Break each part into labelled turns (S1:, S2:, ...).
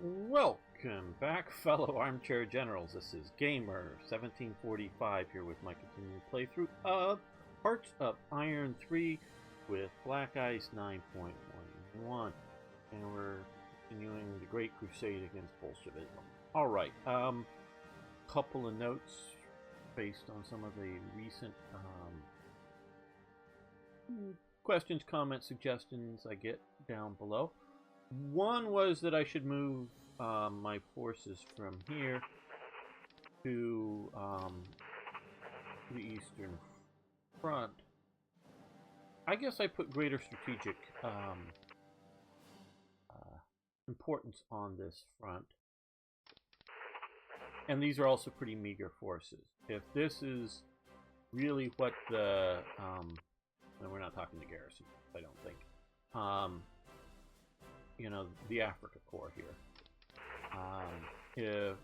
S1: Welcome back, fellow armchair generals. This is Gamer1745 here with my continuing playthrough of Hearts of Iron 3 with Black Ice 9.11. And we're continuing the Great Crusade against Bolshevism. Alright, couple of notes based on some of the recent questions, comments, suggestions I get down below. One was that I should move my forces from here to the Eastern Front. I guess I put greater strategic importance on this front. And these are also pretty meager forces. If this is really what the... and we're not talking the garrison, I don't think. You know, the Africa Corps here.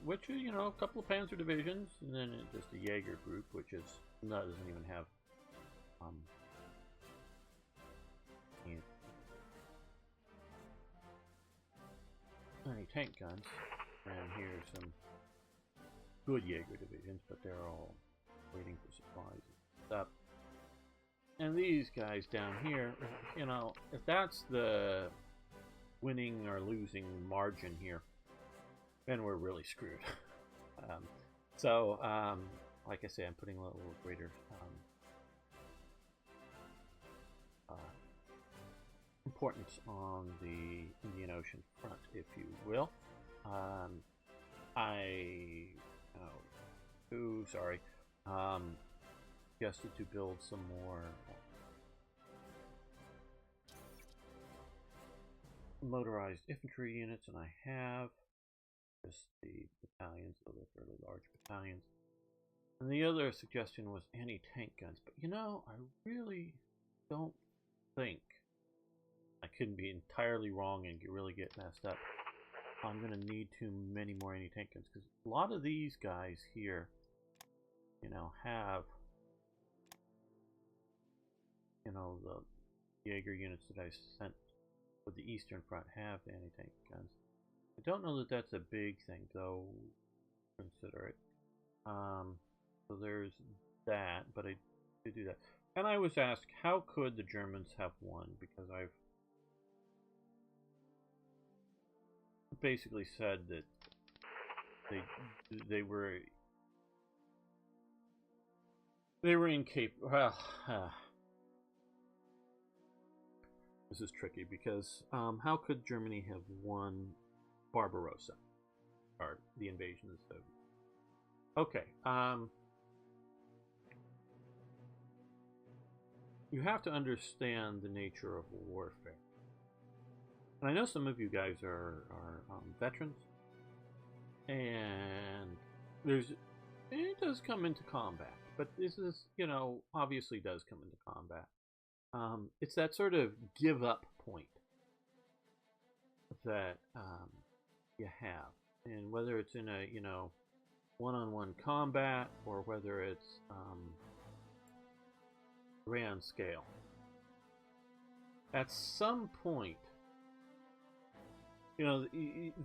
S1: Which is, you know, a couple of panzer divisions, and then just a Jaeger group, which is doesn't even have any tank guns. And here's some good Jaeger divisions, but they're all waiting for supplies and stuff. And these guys down here, you know, if that's the winning or losing margin here, then we're really screwed. Like I say, I'm putting a little greater importance on the Indian Ocean front, if you will. Suggested to build some more motorized infantry units, and I have just the battalions, so they're fairly large battalions. And the other suggestion was anti-tank guns, but you know, I really don't think, I couldn't be entirely wrong and really get messed up, I'm going to need too many more anti-tank guns, because a lot of these guys here, you know, have, you know, the Jaeger units that I sent for the Eastern Front have anti-tank guns. I don't know that that's a big thing, though. Consider it. So there's that, but I did do that. And I was asked, how could the Germans have won? Because I've basically said that they were incapable. Well, this is tricky because how could Germany have won Barbarossa, or the invasion of the Soviets? Okay, you have to understand the nature of warfare. And I know some of you guys are veterans, and it does come into combat, but this is, you know, obviously does come into combat. It's that sort of give up point that you have, and whether it's in a, you know, one-on-one combat or whether it's grand scale, at some point, you know,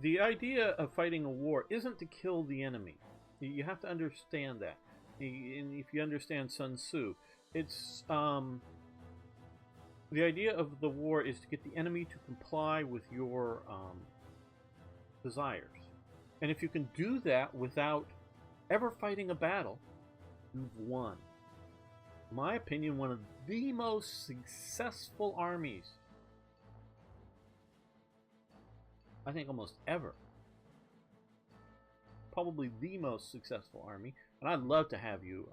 S1: the idea of fighting a war isn't to kill the enemy. You have to understand that. And if you understand Sun Tzu, it's the idea of the war is to get the enemy to comply with your desires. And if you can do that without ever fighting a battle, you've won. In my opinion, one of the most successful armies, I think almost ever. Probably the most successful army. And I'd love to have you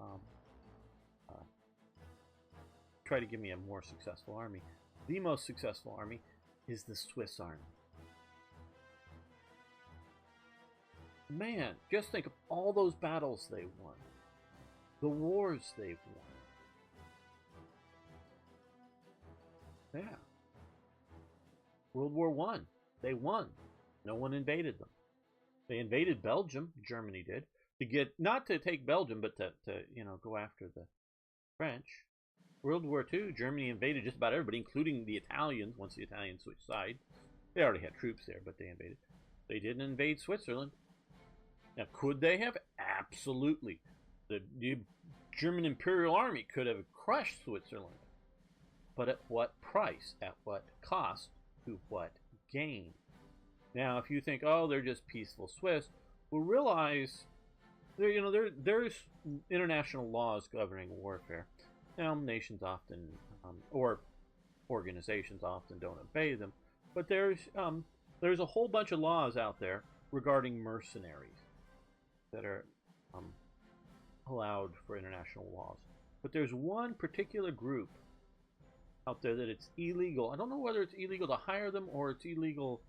S1: try to give me a more successful army. The most successful army is the Swiss army. Man, just think of all those battles they won. The wars they've won. Yeah. World War I. They won. No one invaded them. They invaded Belgium, Germany did, to get, not to take Belgium, but to you know, go after the French. World War II, Germany invaded just about everybody, including the Italians, once the Italians switched sides. They already had troops there, but they invaded. They didn't invade Switzerland. Now, could they have? Absolutely. The German Imperial Army could have crushed Switzerland. But at what price? At what cost? To what gain? Now, if you think, oh, they're just peaceful Swiss, well, realize there's international laws governing warfare. Now, nations often, or organizations often don't obey them, but there's a whole bunch of laws out there regarding mercenaries that are allowed for international laws. But there's one particular group out there that it's illegal. I don't know whether it's illegal to hire them or it's illegal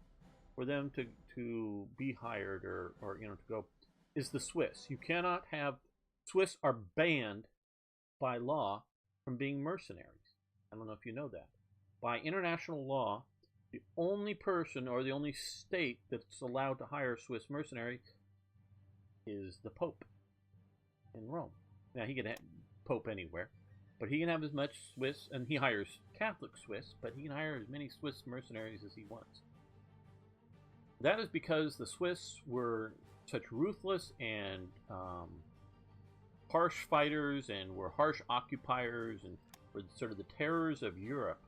S1: for them to be hired or to go. Is the Swiss. You cannot have. Swiss are banned by law from being mercenaries. I don't know if you know that. By international law, the only person or the only state that's allowed to hire Swiss mercenaries is the Pope in Rome. Now, he can have Pope anywhere, but he can have as much Swiss, and he hires Catholic Swiss, but he can hire as many Swiss mercenaries as he wants. That is because the Swiss were such ruthless and harsh fighters and were harsh occupiers and were sort of the terrors of Europe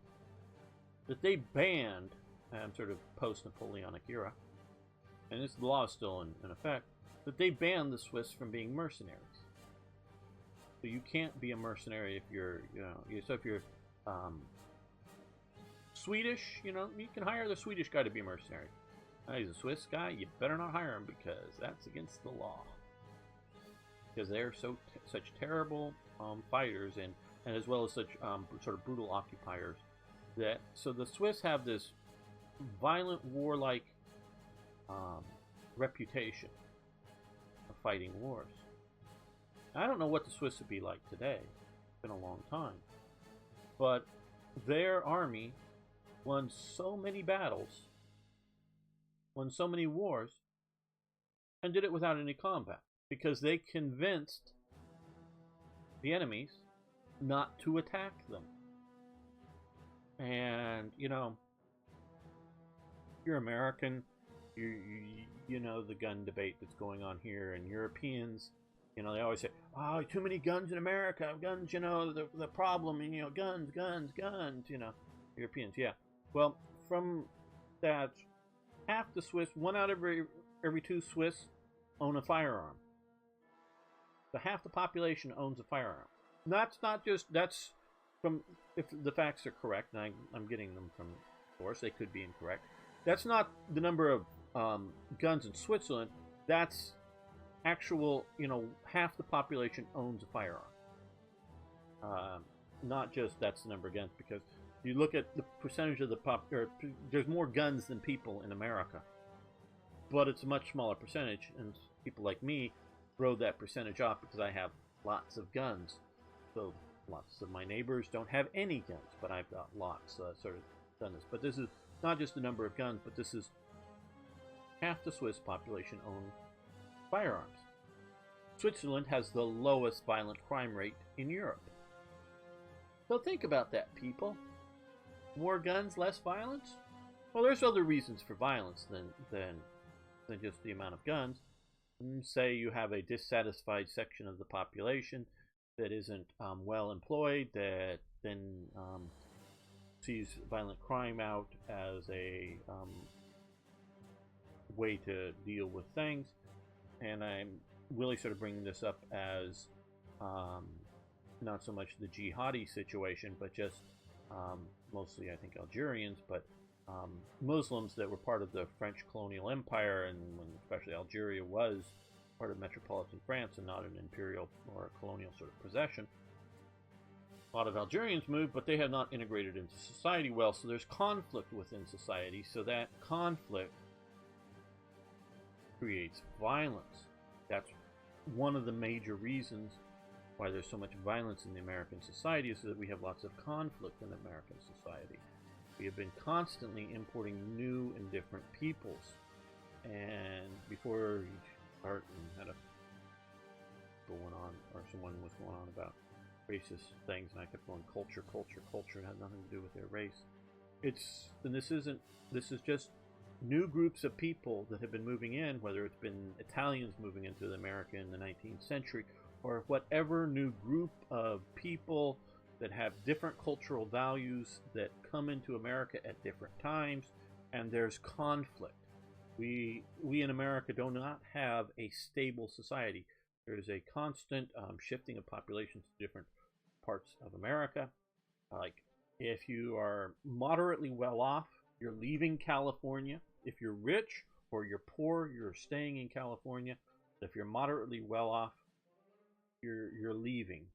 S1: that they banned, sort of post-Napoleonic era, and this law is still in effect, that they banned the Swiss from being mercenaries. So you can't be a mercenary if you're, so if you're Swedish, you can hire the Swedish guy to be a mercenary. He's a Swiss guy, you better not hire him because that's against the law. Because they're such terrible fighters and as well as such sort of brutal occupiers. So the Swiss have this violent, warlike reputation of fighting wars. I don't know what the Swiss would be like today. It's been a long time. But their army won so many battles, won so many wars, and did it without any combat. Because they convinced the enemies not to attack them. And, if you're American, you know the gun debate that's going on here, and Europeans, they always say, oh, too many guns in America, guns, the problem, and, guns, Europeans, yeah. Well, from that, half the Swiss, one out of every two Swiss own a firearm. So half the population owns a firearm. That's not just, that's from, if the facts are correct, and I'm getting them from source, they could be incorrect. That's not the number of guns in Switzerland. That's actual, half the population owns a firearm. Not just that's the number of guns, because you look at the percentage of the there's more guns than people in America. But it's a much smaller percentage, and people like me throw that percentage off because I have lots of guns. So lots of my neighbors don't have any guns, but I've got lots sort of done this. But this is not just the number of guns, but this is half the Swiss population own firearms. Switzerland has the lowest violent crime rate in Europe. So think about that, people. More guns, less violence? Well, there's other reasons for violence than just the amount of guns. Say you have a dissatisfied section of the population that isn't well employed, that then sees violent crime out as a way to deal with things. And I'm really sort of bringing this up as not so much the jihadi situation, but just mostly, I think, Algerians, but Muslims that were part of the French colonial empire, and when especially Algeria was part of metropolitan France and not an imperial or a colonial sort of possession. A lot of Algerians moved, but they have not integrated into society well, so there's conflict within society, so that conflict creates violence. That's one of the major reasons why there's so much violence in the American society, is that we have lots of conflict in American society. We have been constantly importing new and different peoples. And before you start and had a going on, or someone was going on about racist things, and I kept going culture, and it had nothing to do with their race. This is just new groups of people that have been moving in, whether it's been Italians moving into America in the 19th century, or whatever new group of people that have different cultural values that come into America at different times, and there's conflict. We in America do not have a stable society. There's a constant shifting of populations to different parts of America. Like, if you are moderately well off, you're leaving California. If you're rich or you're poor, you're staying in California. If you're moderately well off, you're leaving.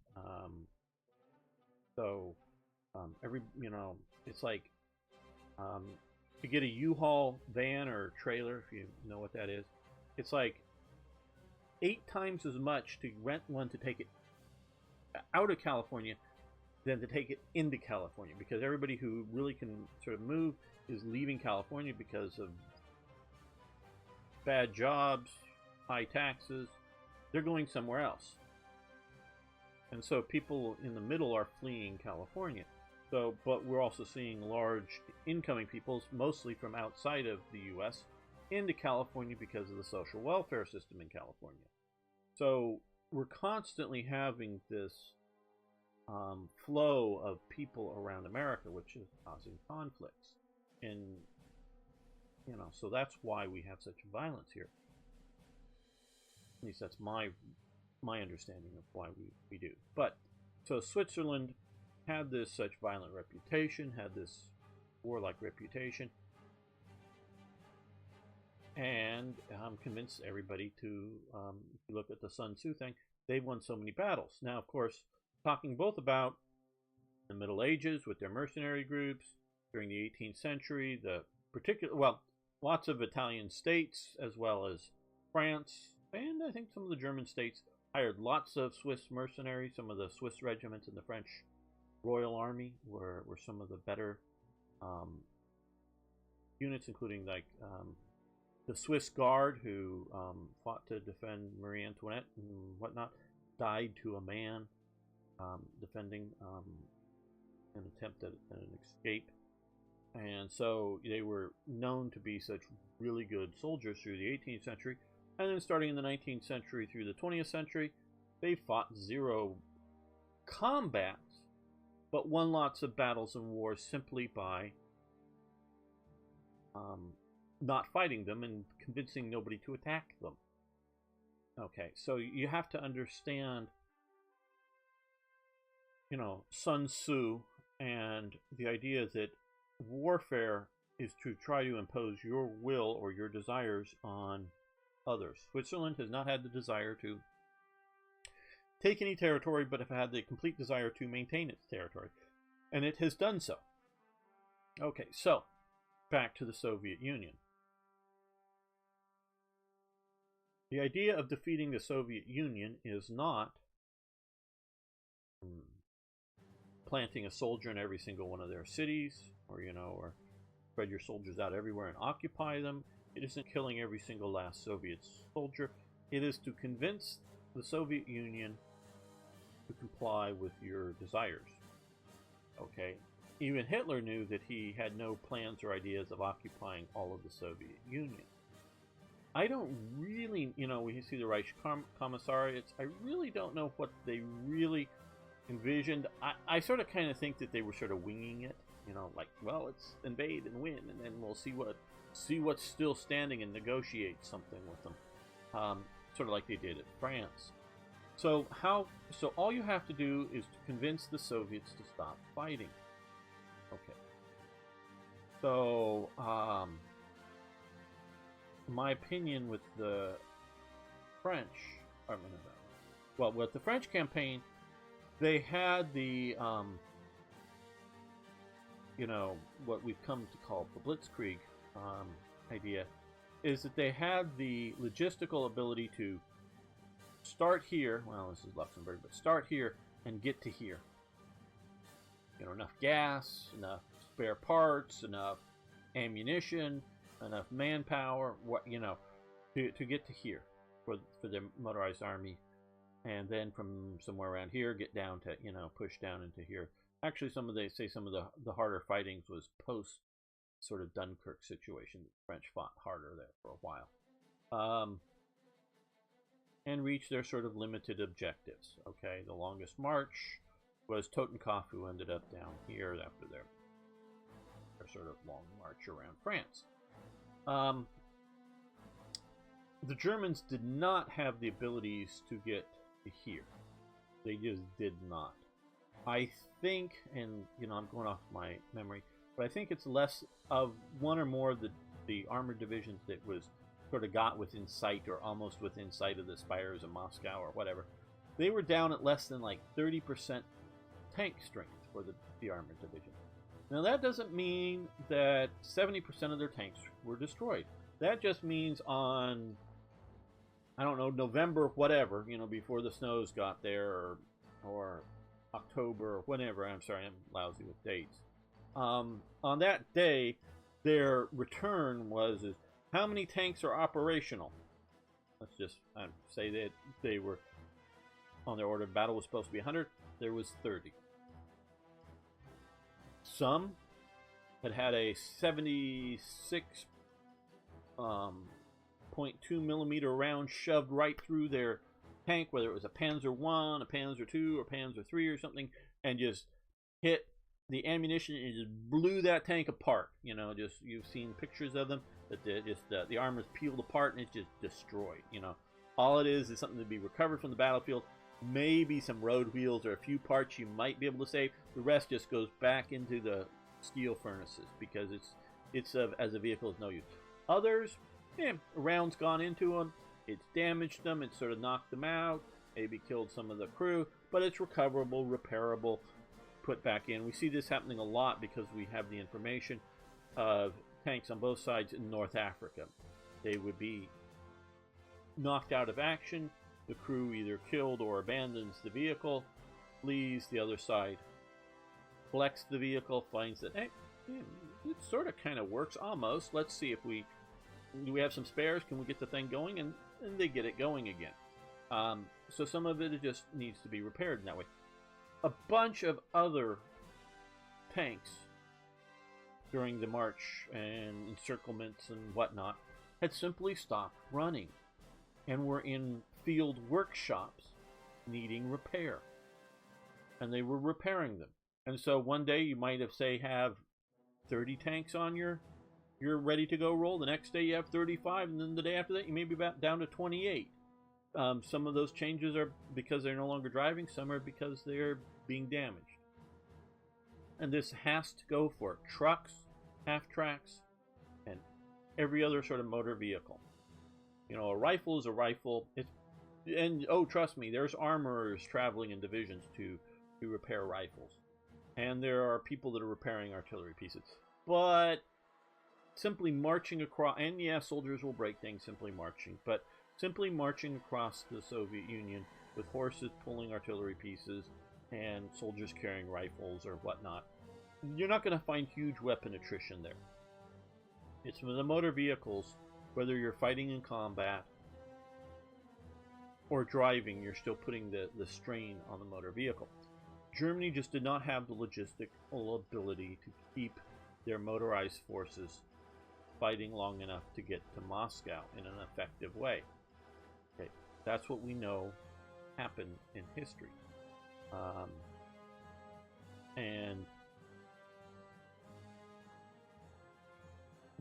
S1: It's like to get a U-Haul van or trailer, if you know what that is, it's like 8 times as much to rent one to take it out of California than to take it into California, because everybody who really can sort of move is leaving California because of bad jobs, high taxes. They're going somewhere else. And so people in the middle are fleeing California. So, but we're also seeing large incoming peoples, mostly from outside of the U.S., into California because of the social welfare system in California. So we're constantly having this flow of people around America, which is causing conflicts. And, so that's why we have such violence here. At least that's my understanding of why we do. But, so Switzerland had this such violent reputation, had this warlike reputation, and convinced everybody to, if you look at the Sun Tzu thing, they've won so many battles. Now, of course, talking both about the Middle Ages with their mercenary groups, during the 18th century, lots of Italian states, as well as France, and I think some of the German states, hired lots of Swiss mercenaries. Some of the Swiss regiments in the French Royal Army were some of the better units, including like the Swiss Guard, who fought to defend Marie Antoinette and whatnot, died to a man defending an attempt at an escape. And so they were known to be such really good soldiers through the 18th century. And then starting in the 19th century through the 20th century, they fought 0 combats, but won lots of battles and wars simply by not fighting them and convincing nobody to attack them. Okay, so you have to understand, Sun Tzu and the idea that warfare is to try to impose your will or your desires on others. Switzerland has not had the desire to take any territory, but have had the complete desire to maintain its territory. And it has done so. Okay, so back to the Soviet Union. The idea of defeating the Soviet Union is not planting a soldier in every single one of their cities, or spread your soldiers out everywhere and occupy them. It isn't killing every single last Soviet soldier. It is to convince the Soviet Union to comply with your desires. Okay? Even Hitler knew that he had no plans or ideas of occupying all of the Soviet Union. I don't really, when you see the Reich Commissariats, I really don't know what they really envisioned. I sort of kind of think that they were sort of winging it, like, well, let's invade and win, and then we'll see what's still standing and negotiate something with them, sort of like they did at France. So all you have to do is to convince the Soviets to stop fighting. Okay. So my opinion with the French, with the French campaign, they had the what we've come to call the Blitzkrieg idea, is that they had the logistical ability to start here, well, this is Luxembourg, but start here and get to here. Enough gas, enough spare parts, enough ammunition, enough manpower, to get to here for the motorized army, and then from somewhere around here get down to push down into here. Actually, some of the harder fightings was post sort of Dunkirk situation. The French fought harder there for a while. And reached their sort of limited objectives. Okay, the longest march was Totenkopf, who ended up down here after their sort of long march around France. The Germans did not have the abilities to get to here. They just did not. I think, and I'm going off my memory, but I think it's less of one or more of the armored divisions that was sort of got within sight or almost within sight of the spires of Moscow or whatever. They were down at less than like 30% tank strength for the armored division. Now that doesn't mean that 70% of their tanks were destroyed. That just means on, I don't know, November, whatever, before the snows got there, or October, or whatever. I'm sorry, I'm lousy with dates. On that day, their return was, how many tanks are operational? Let's just say that they were, on their order of battle was supposed to be 100. There was 30. Some had a 76.2 millimeter round shoved right through their tank, whether it was a Panzer I, a Panzer II, or Panzer III or something, and just hit the ammunition and just blew that tank apart. Just, you've seen pictures of them, that the armor is peeled apart and it's just destroyed. All it is something to be recovered from the battlefield. Maybe some road wheels or a few parts you might be able to save. The rest just goes back into the steel furnaces because it's as a vehicle is no use. Others, a round's gone into them, it's damaged them, it's sort of knocked them out, maybe killed some of the crew, but it's recoverable, repairable, put back in. We see this happening a lot because we have the information of tanks on both sides in North Africa. They would be knocked out of action. The crew either killed or abandons the vehicle, flees the other side, collects the vehicle, finds that, hey, it sort of kind of works almost. Let's see if do we have some spares? Can we get the thing going? And they get it going again. So some of it just needs to be repaired in that way. A bunch of other tanks during the march and encirclements and whatnot had simply stopped running and were in field workshops needing repair, and they were repairing them. And so one day you might have 30 tanks on your ready to go roll. The next day you have 35, and then the day after that you may be back down to 28. Some of those changes are because they're no longer driving, some are because they're being damaged. And this has to go for trucks, half-tracks, and every other sort of motor vehicle. A rifle is a rifle. And trust me, there's armorers traveling in divisions to repair rifles. And there are people that are repairing artillery pieces. But simply marching across, and yeah, soldiers will break things simply marching, but simply marching across the Soviet Union with horses pulling artillery pieces and soldiers carrying rifles or whatnot, you're not going to find huge weapon attrition there. It's the motor vehicles, whether you're fighting in combat or driving, you're still putting the strain on the motor vehicle. Germany just did not have the logistical ability to keep their motorized forces fighting long enough to get to Moscow in an effective way. Okay, that's what we know happened in history. And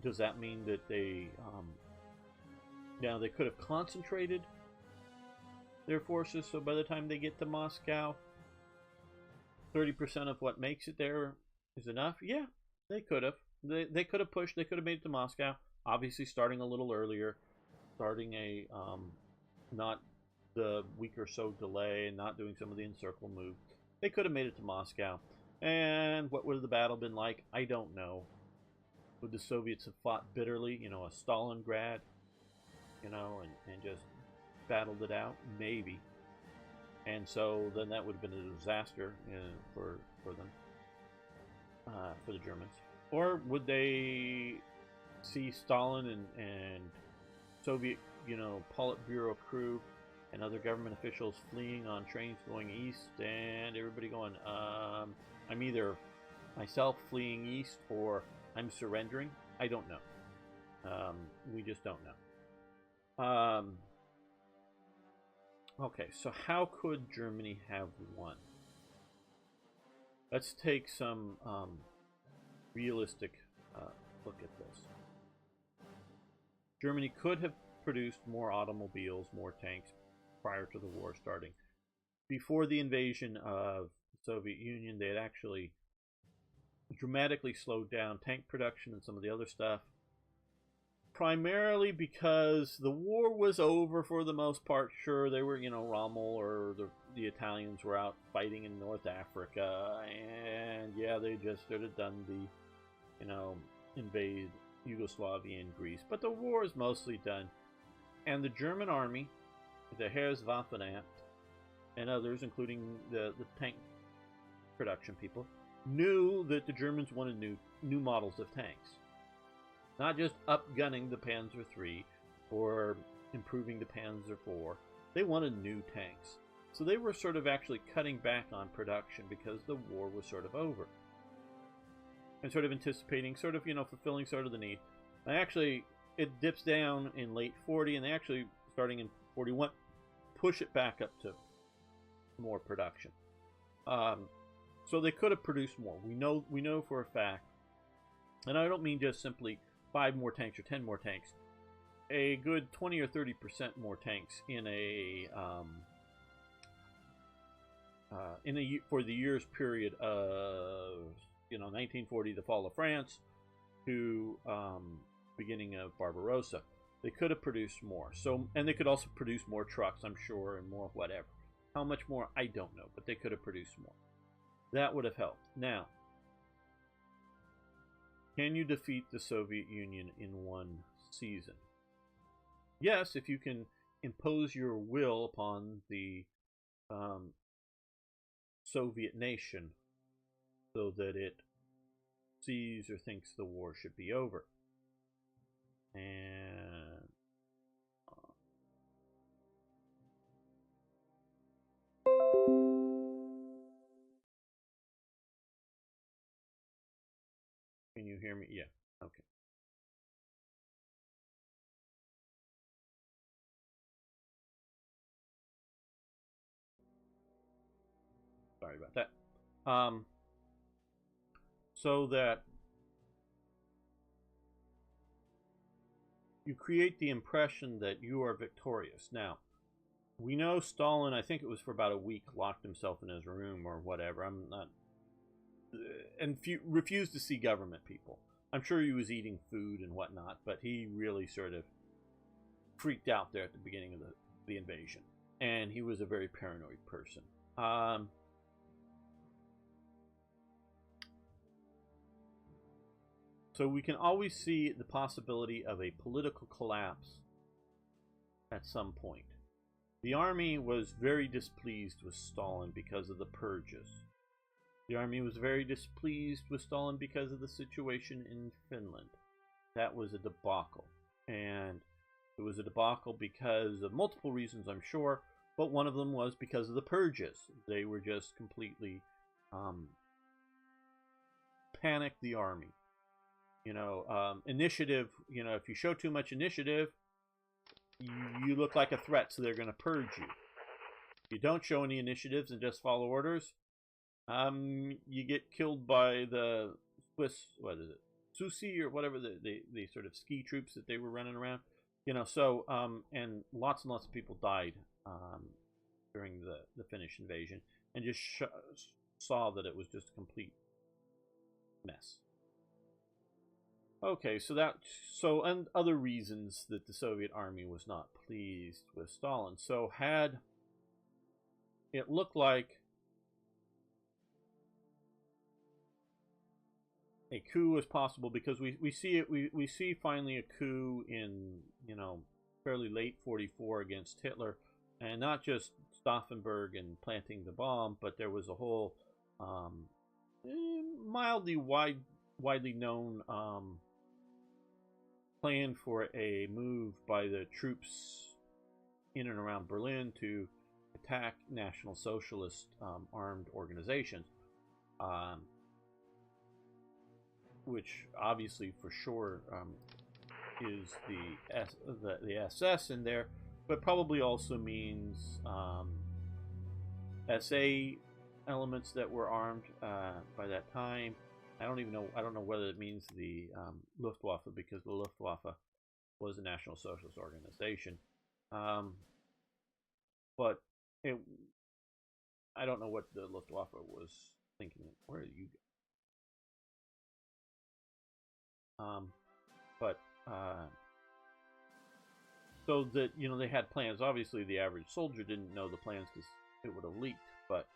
S1: does that mean that they could have concentrated their forces so by the time they get to Moscow 30% of what makes it there is enough? Yeah, they could have. They could have pushed, they could have made it to Moscow, obviously starting a little earlier, starting a not the week or so delay and not doing some of the encircle move. They could have made it to Moscow. And what would the battle been like? I don't know. Would the Soviets have fought bitterly, a Stalingrad, and just battled it out? Maybe. And so then that would have been a disaster for them, for the Germans. Or would they see Stalin and Soviet, Politburo crew and other government officials fleeing on trains going east, and everybody going, I'm either myself fleeing east, or I'm surrendering. I don't know. We just don't know. Okay, so how could Germany have won? Let's take some realistic look at this. Germany could have produced more automobiles, more tanks prior to the war starting. Before the invasion of the Soviet Union, they had actually dramatically slowed down tank production and some of the other stuff, primarily because the war was over for the most part. Sure, they were, Rommel or the Italians were out fighting in North Africa, and yeah, they just sort of done the, invade Yugoslavia and Greece, but the war is mostly done, and the German army, the Heereswaffenamt, and others, including the tank production people, knew that the Germans wanted new models of tanks. Not just upgunning the Panzer III or improving the Panzer IV. They wanted new tanks. So they were sort of actually cutting back on production because the war was sort of over. And sort of anticipating, fulfilling sort of the need. And actually, it dips down in late 40, and they actually, starting in 41, push it back up to more production. So they could have produced more. We know for a fact, and I don't mean just simply 5 more tanks or 10 more tanks. A good 20 or 30% more tanks in for the year's period of 1940, the fall of France, to beginning of Barbarossa. They could have produced more. And they could also produce more trucks, I'm sure, and more whatever. How much more, I don't know, but they could have produced more. That would have helped. Now, can you defeat the Soviet Union in one season? Yes, if you can impose your will upon the Soviet nation so that it sees or thinks the war should be over. And can you hear me? Yeah. Okay. Sorry about that. So that you create the impression that you are victorious. Now, we know Stalin, I think it was for about a week, locked himself in his room or whatever. I'm not... and refused to see government people. I'm sure he was eating food and whatnot, but he really sort of freaked out there at the beginning of the invasion. And he was a very paranoid person. So we can always see the possibility of a political collapse at some point. The army was very displeased with Stalin because of the purges. The army was very displeased with Stalin because of the situation in Finland. That was a debacle. And it was a debacle because of multiple reasons, I'm sure, but one of them was because of the purges. They were just completely panicked the army. Initiative, if you show too much initiative, you look like a threat, so they're going to purge you. If you don't show any initiatives and just follow orders, you get killed by the Swiss, what is it, Susi or whatever, the sort of ski troops that they were running around. And lots and lots of people died during the Finnish invasion, and just saw that it was just a complete mess. Okay, and other reasons that the Soviet army was not pleased with Stalin. So had it looked like a coup was possible, because we see finally a coup in fairly late 44 against Hitler, and not just Stauffenberg and planting the bomb, but there was a whole mildly widely known plan for a move by the troops in and around Berlin to attack National Socialist armed organizations. which obviously for sure is the SS in there, but probably also means SA elements that were armed by that time. I don't even know. I don't know whether it means the Luftwaffe, because the Luftwaffe was a National Socialist organization. But I don't know what the Luftwaffe was thinking. Where are you? But so that they had plans. Obviously, the average soldier didn't know the plans because it would have leaked. But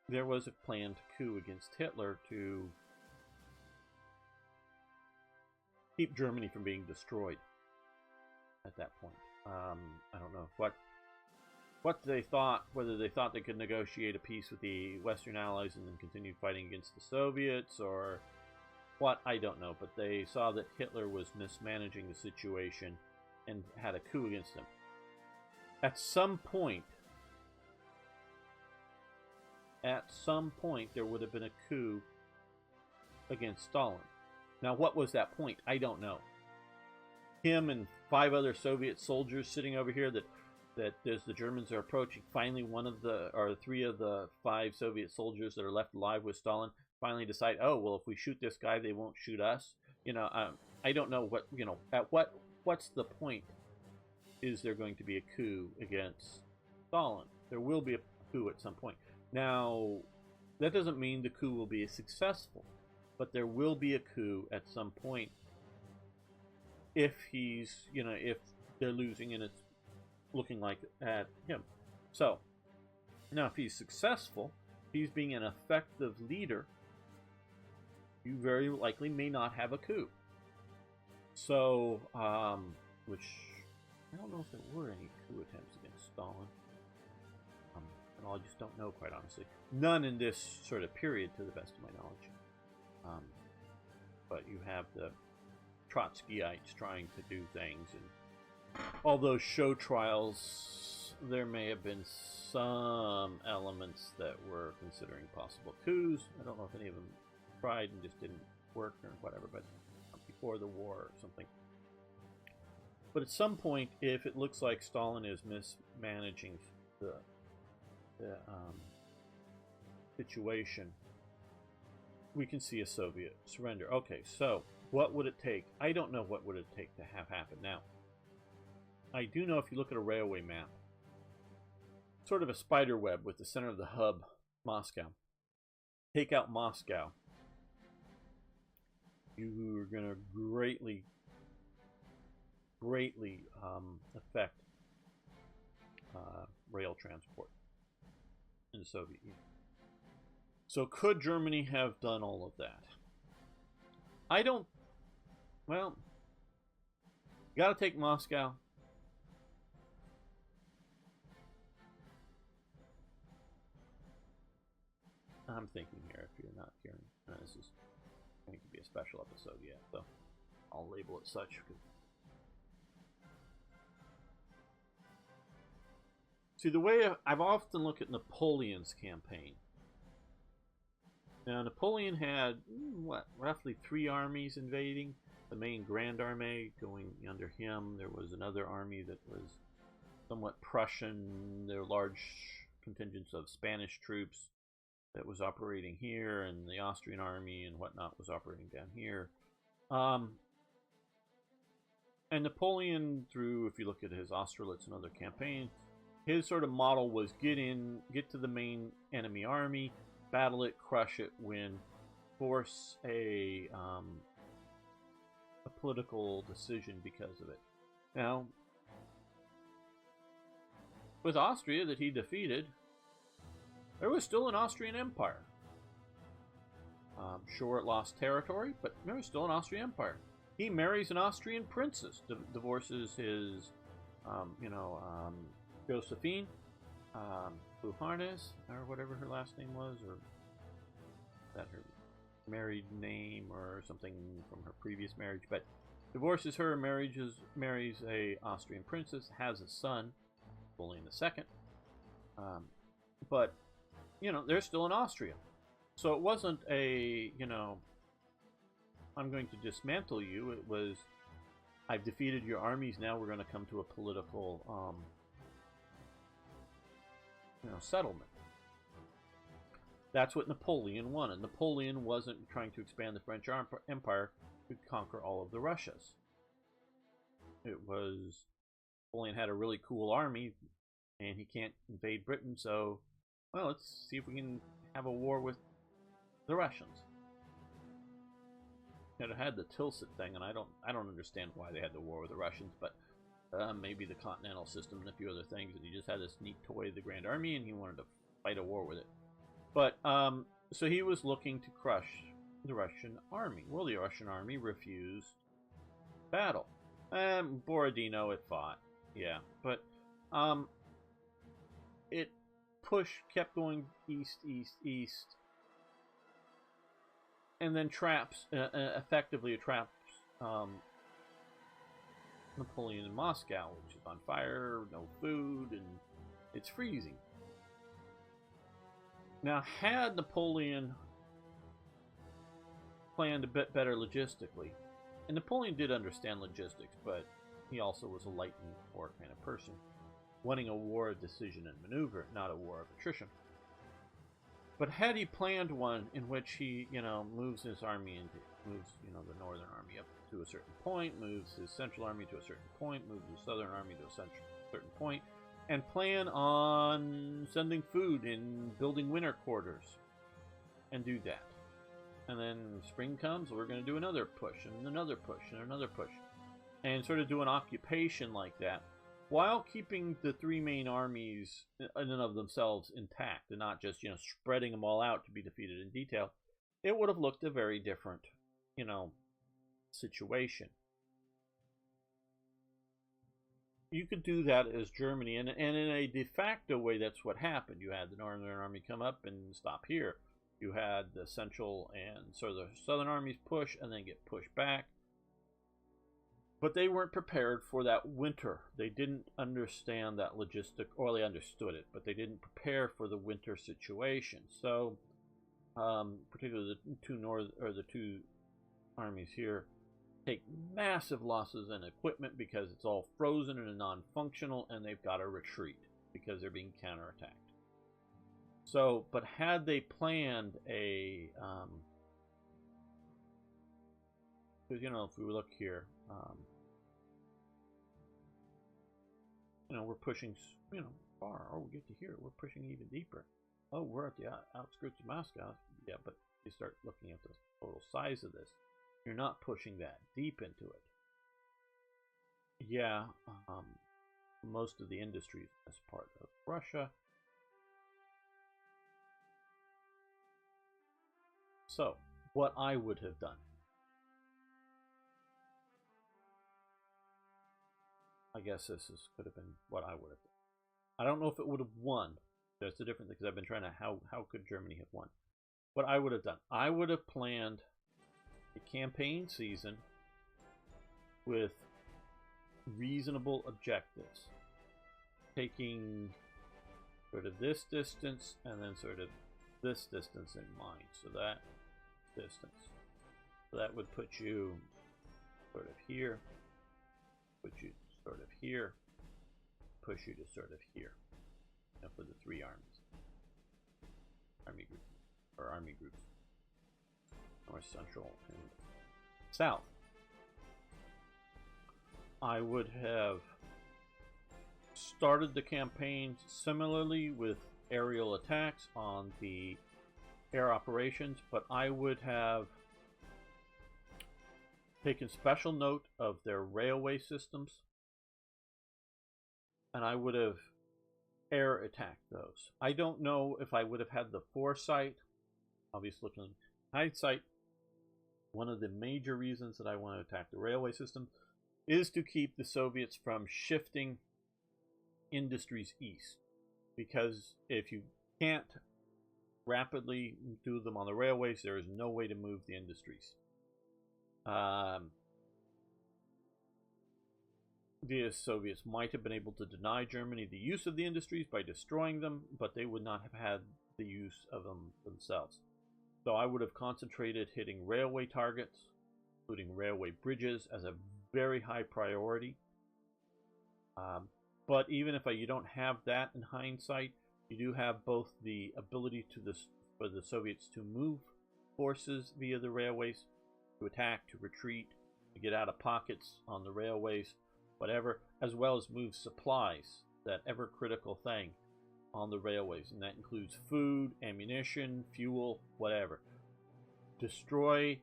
S1: there was a plan to coup against Hitler to keep Germany from being destroyed at that point. I don't know what they thought, whether they thought they could negotiate a peace with the Western Allies and then continue fighting against the Soviets, or what, I don't know. But they saw that Hitler was mismanaging the situation and had a coup against him. At some point, there would have been a coup against Stalin. Now, what was that point? I don't know. Him and 5 other Soviet soldiers sitting over here that as the Germans are approaching, finally 3 of the 5 Soviet soldiers that are left alive with Stalin finally decide, oh, well, if we shoot this guy, they won't shoot us. I don't know what's the point. Is there going to be a coup against Stalin? There will be a coup at some point. Now, that doesn't mean the coup will be successful, but there will be a coup at some point if if they're losing and it's looking like at him. So, now if he's successful, he's being an effective leader, you very likely may not have a coup. So, which, I don't know if there were any coup attempts against Stalin. I just don't know, quite honestly. None in this sort of period, to the best of my knowledge. But you have the Trotskyites trying to do things, and all those show trials, there may have been some elements that were considering possible coups. I don't know if any of them tried and just didn't work or whatever, but before the war or something. But at some point, if it looks like Stalin is mismanaging the situation, we can see a Soviet surrender. Okay, so what would it take? I don't know what would it take to have happen. Now, I do know if you look at a railway map, sort of a spider web with the center of the hub, Moscow. Take out Moscow, you're going to greatly affect rail transport in the Soviet Union. So could Germany have done all of that? I don't. Well, you got to take Moscow. I'm thinking here, if you're not hearing, this is going to be a special episode yet, so I'll label it such. See, the way I've often looked at Napoleon's campaign. Now, Napoleon had, roughly 3 armies invading. The main Grand Army going under him. There was another army that was somewhat Prussian. There were large contingents of Spanish troops that was operating here, and the Austrian army and whatnot was operating down here. And Napoleon, through, if you look at his Austerlitz and other campaigns, his sort of model was get to the main enemy army, battle it, crush it, win, force a political decision because of it. Now, with Austria that he defeated, there was still an Austrian Empire. Sure, it lost territory, but there was still an Austrian Empire. He marries an Austrian princess, divorces his, Josephine, Buharnes, or whatever her last name was, or is that her married name or something from her previous marriage, but divorces her, marries a Austrian princess, has a son, Napoleon II. But they're still in Austria. So it wasn't a, I'm going to dismantle you. It was, I've defeated your armies, now we're going to come to a political settlement. That's what Napoleon wanted. Napoleon wasn't trying to expand the French Empire to conquer all of the Russias. It was, Napoleon had a really cool army, and he can't invade Britain, so, well, let's see if we can have a war with the Russians. It had the Tilsit thing, and I don't understand why they had the war with the Russians, but maybe the Continental System and a few other things, and he just had this neat toy, the Grand Army, and he wanted to fight a war with it. But, so he was looking to crush the Russian army. Well, the Russian army refused battle. Borodino, it fought. Yeah, but, it kept going east, east, east. And then effectively traps Napoleon in Moscow, which is on fire, no food, and it's freezing. Now, had Napoleon planned a bit better logistically, and Napoleon did understand logistics, but he also was a lightning war kind of person, wanting a war of decision and maneuver, not a war of attrition. But had he planned one in which he, moves his army moves the northern army up to a certain point, moves his central army to a certain point, moves his southern army to a certain point, and plan on sending food and building winter quarters, and do that. And then spring comes, we're going to do another push, and another push, and another push, and sort of do an occupation like that, while keeping the three main armies in and of themselves intact, and not just, spreading them all out to be defeated in detail. It would have looked a very different, situation. You could do that as Germany, and in a de facto way, that's what happened. You had the Northern Army come up and stop here. You had the Central and sort of the Southern armies push and then get pushed back. But they weren't prepared for that winter. They didn't understand that logistic, or they understood it, but they didn't prepare for the winter situation. So, particularly the two armies here take massive losses in equipment because it's all frozen and non-functional, and they've got to retreat because they're being counterattacked. So, but had they planned a, because if we look here, we're pushing, far. Oh, we get to here. We're pushing even deeper. Oh, we're at the outskirts of Moscow. Yeah, but you start looking at the total size of this. You're not pushing that deep into it. Yeah, most of the industries as part of Russia. So, what I would have done. I guess could have been what I would have done. I don't know if it would have won. That's the difference, because I've been trying to, how could Germany have won? What I would have done. I would have planned a campaign season with reasonable objectives. Taking sort of this distance and then sort of this distance in mind. So that distance. So that would put you sort of here, put you sort of here, push you to sort of here. For the three armies. Army groups. North, Central, and South. I would have started the campaign similarly with aerial attacks on the air operations, but I would have taken special note of their railway systems, and I would have air attacked those. I don't know if I would have had the foresight. Obviously, looking in hindsight, one of the major reasons that I want to attack the railway system is to keep the Soviets from shifting industries east. Because if you can't rapidly do them on the railways, there is no way to move the industries. The Soviets might have been able to deny Germany the use of the industries by destroying them, but they would not have had the use of them themselves. So I would have concentrated hitting railway targets including railway bridges as a very high priority. But even if you don't have that in hindsight, you do have both the ability for the Soviets to move forces via the railways, to attack, to retreat, to get out of pockets on the railways, whatever, as well as move supplies, that ever critical thing, on the railways. And that includes food, ammunition, fuel, whatever. Destroy,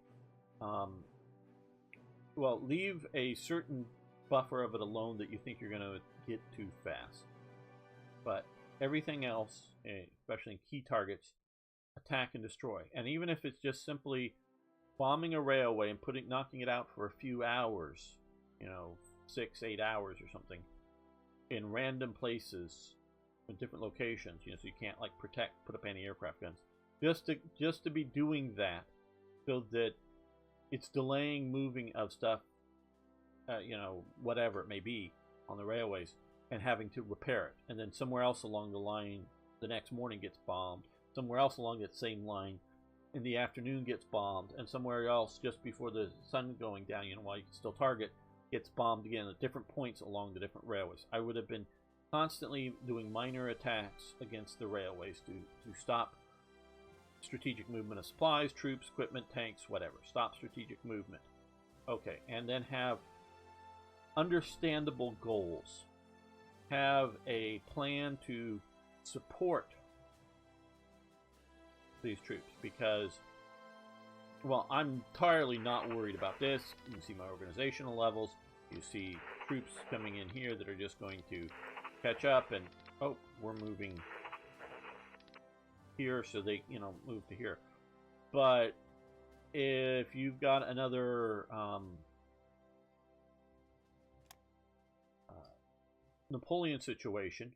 S1: leave a certain buffer of it alone that you think you're going to get too fast. But everything else, especially in key targets, attack and destroy. And even if it's just simply bombing a railway and knocking it out for a few hours, 6-8 hours or something, in random places, in different locations, so you can't like put up anti-aircraft guns, just to be doing that, so that it's delaying moving of stuff, whatever it may be, on the railways, and having to repair it. And then somewhere else along the line, the next morning gets bombed. Somewhere else along that same line, in the afternoon gets bombed. And somewhere else, just before the sun going down, while you can still target, gets bombed again at different points along the different railways. I would have been constantly doing minor attacks against the railways to stop strategic movement of supplies, troops, equipment, tanks, whatever. Stop strategic movement. Okay, and then have understandable goals. Have a plan to support these troops, because, well, I'm entirely not worried about this. You can see my organizational levels. You see troops coming in here that are just going to catch up, and oh, we're moving here, so they move to here. But if you've got another Napoleon situation,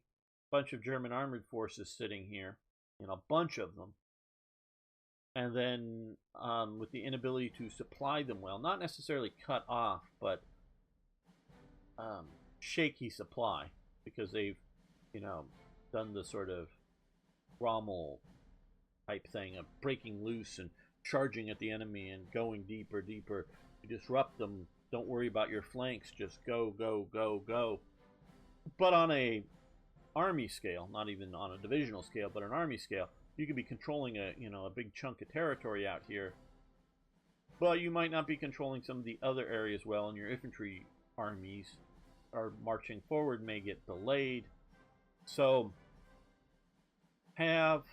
S1: bunch of German armored forces sitting here, a bunch of them, and then with the inability to supply them well, not necessarily cut off, but shaky supply, because they've done the sort of Rommel type thing of breaking loose and charging at the enemy and going deeper. You disrupt them, don't worry about your flanks, just go. But on a army scale, not even on a divisional scale, but an army scale, you could be controlling a big chunk of territory out here, but you might not be controlling some of the other areas well, and your infantry armies are marching forward, may get delayed. So have,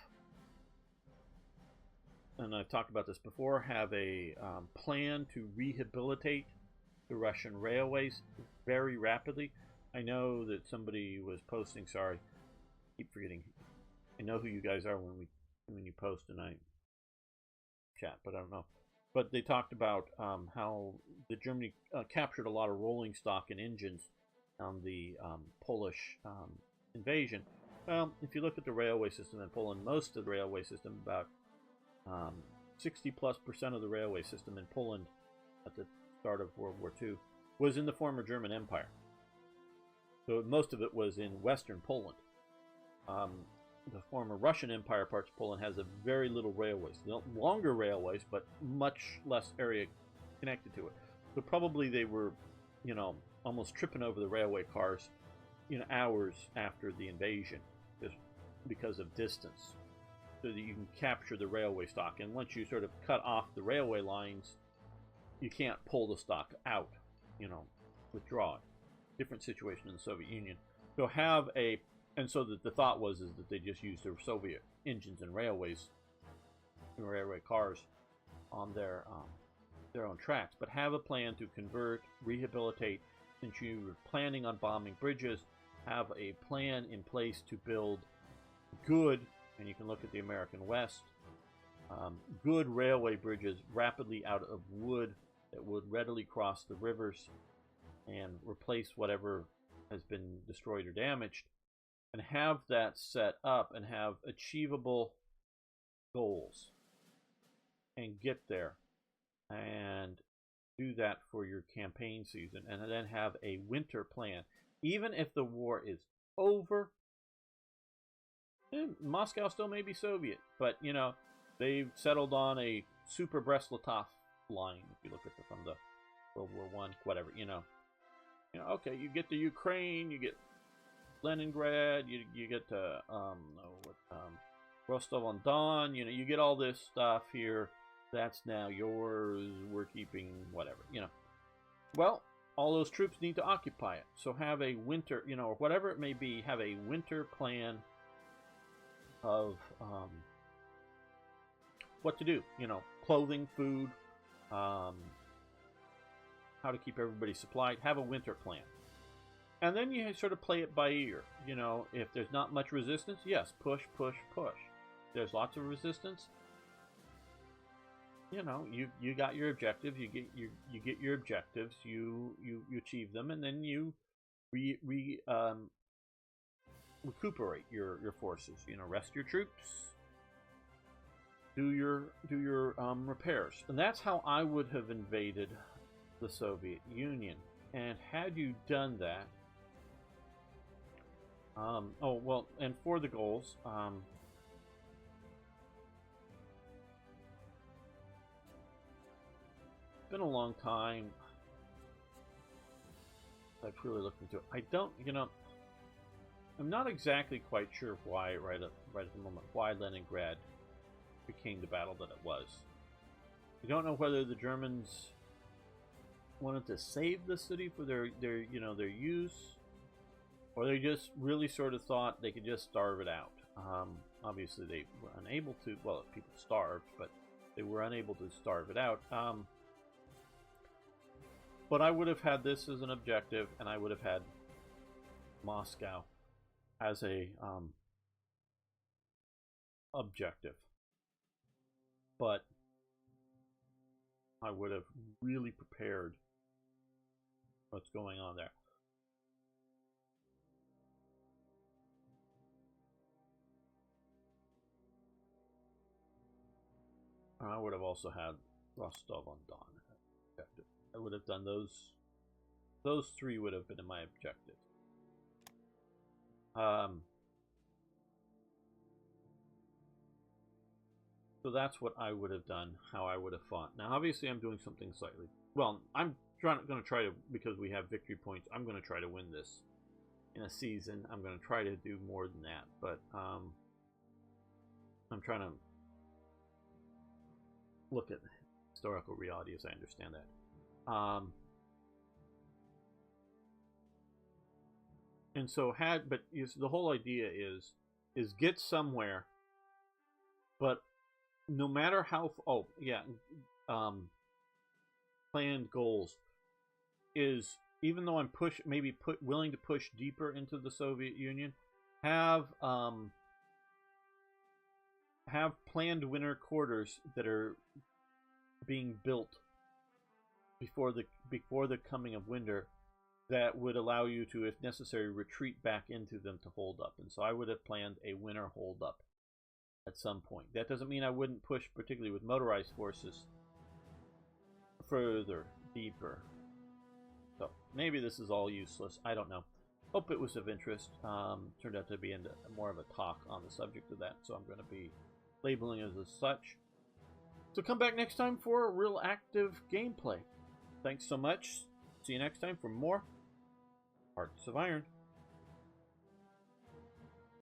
S1: and I've talked about this before, have a plan to rehabilitate the Russian railways very rapidly. I know that somebody was posting, sorry, I keep forgetting. I know who you guys are when you post and I chat, but I don't know. But they talked about how the Germany captured a lot of rolling stock and engines on the Polish invasion. Well, if you look at the railway system in Poland, most of the railway system, about 60+% of the railway system in Poland at the start of World War II was in the former German Empire. So most of it was in Western Poland. The former Russian Empire parts of Poland has a very little railways. Longer railways, but much less area connected to it. So probably they were, almost tripping over the railway cars, hours after the invasion, just because of distance, so that you can capture the railway stock. And once you sort of cut off the railway lines, you can't pull the stock out, withdraw it. Different situation in the Soviet Union. So and so that the thought was that they just used their Soviet engines and railway cars on their own tracks. But have a plan to convert, rehabilitate. Since you were planning on bombing bridges, have a plan in place to build good, and you can look at the American West, good railway bridges rapidly out of wood that would readily cross the rivers and replace whatever has been destroyed or damaged, and have that set up and have achievable goals and get there and do that for your campaign season, and then have a winter plan. Even if the war is over, Moscow still may be Soviet, but they've settled on a super Brest-Litovsk line. If you look at from the World War I, whatever, okay, you get to Ukraine, you get Leningrad, you get to Rostov on Don, you get all this stuff here. That's now yours. We're keeping whatever, Well, all those troops need to occupy it. So have a winter, or whatever it may be, have a winter plan of what to do. Clothing, food, how to keep everybody supplied. Have a winter plan. And then you sort of play it by ear. If there's not much resistance, yes, push, push, push. There's lots of resistance. You got your objectives. You get your objectives. You achieve them, and then you recuperate your forces. Rest your troops. Do your repairs, and that's how I would have invaded the Soviet Union. And had you done that, and for the goals, it's been a long time. I've really looked into it. I don't, I'm not exactly quite sure why right at the moment why Leningrad became the battle that it was. I don't know whether the Germans wanted to save the city for their use, or they just really sort of thought they could just starve it out. Obviously, they were unable to. Well, people starved, but they were unable to starve it out. But I would have had this as an objective, and I would have had Moscow as a objective. But I would have really prepared what's going on there. I would have also had Rostov on Don objective. I would have done those. Those three would have been my objective. So that's what I would have done, how I would have fought. Now, obviously, I'm doing something slightly... Well, I'm going to try to, because we have victory points, I'm going to try to win this in a season. I'm going to try to do more than that, but I'm trying to look at historical reality as I understand that. And so the whole idea is get somewhere, but no matter how, planned goals is, even though I'm willing to push deeper into the Soviet Union, have planned winter quarters that are being built before the coming of winter that would allow you to, if necessary, retreat back into them to hold up. And so I would have planned a winter hold up at some point. That doesn't mean I wouldn't push, particularly with motorized forces, further, deeper. So maybe this is all useless. I don't know. Hope it was of interest. Turned out to be more of a talk on the subject of that, so I'm going to be labeling it as such. So come back next time for a real active gameplay. Thanks so much. See you next time for more Hearts of Iron.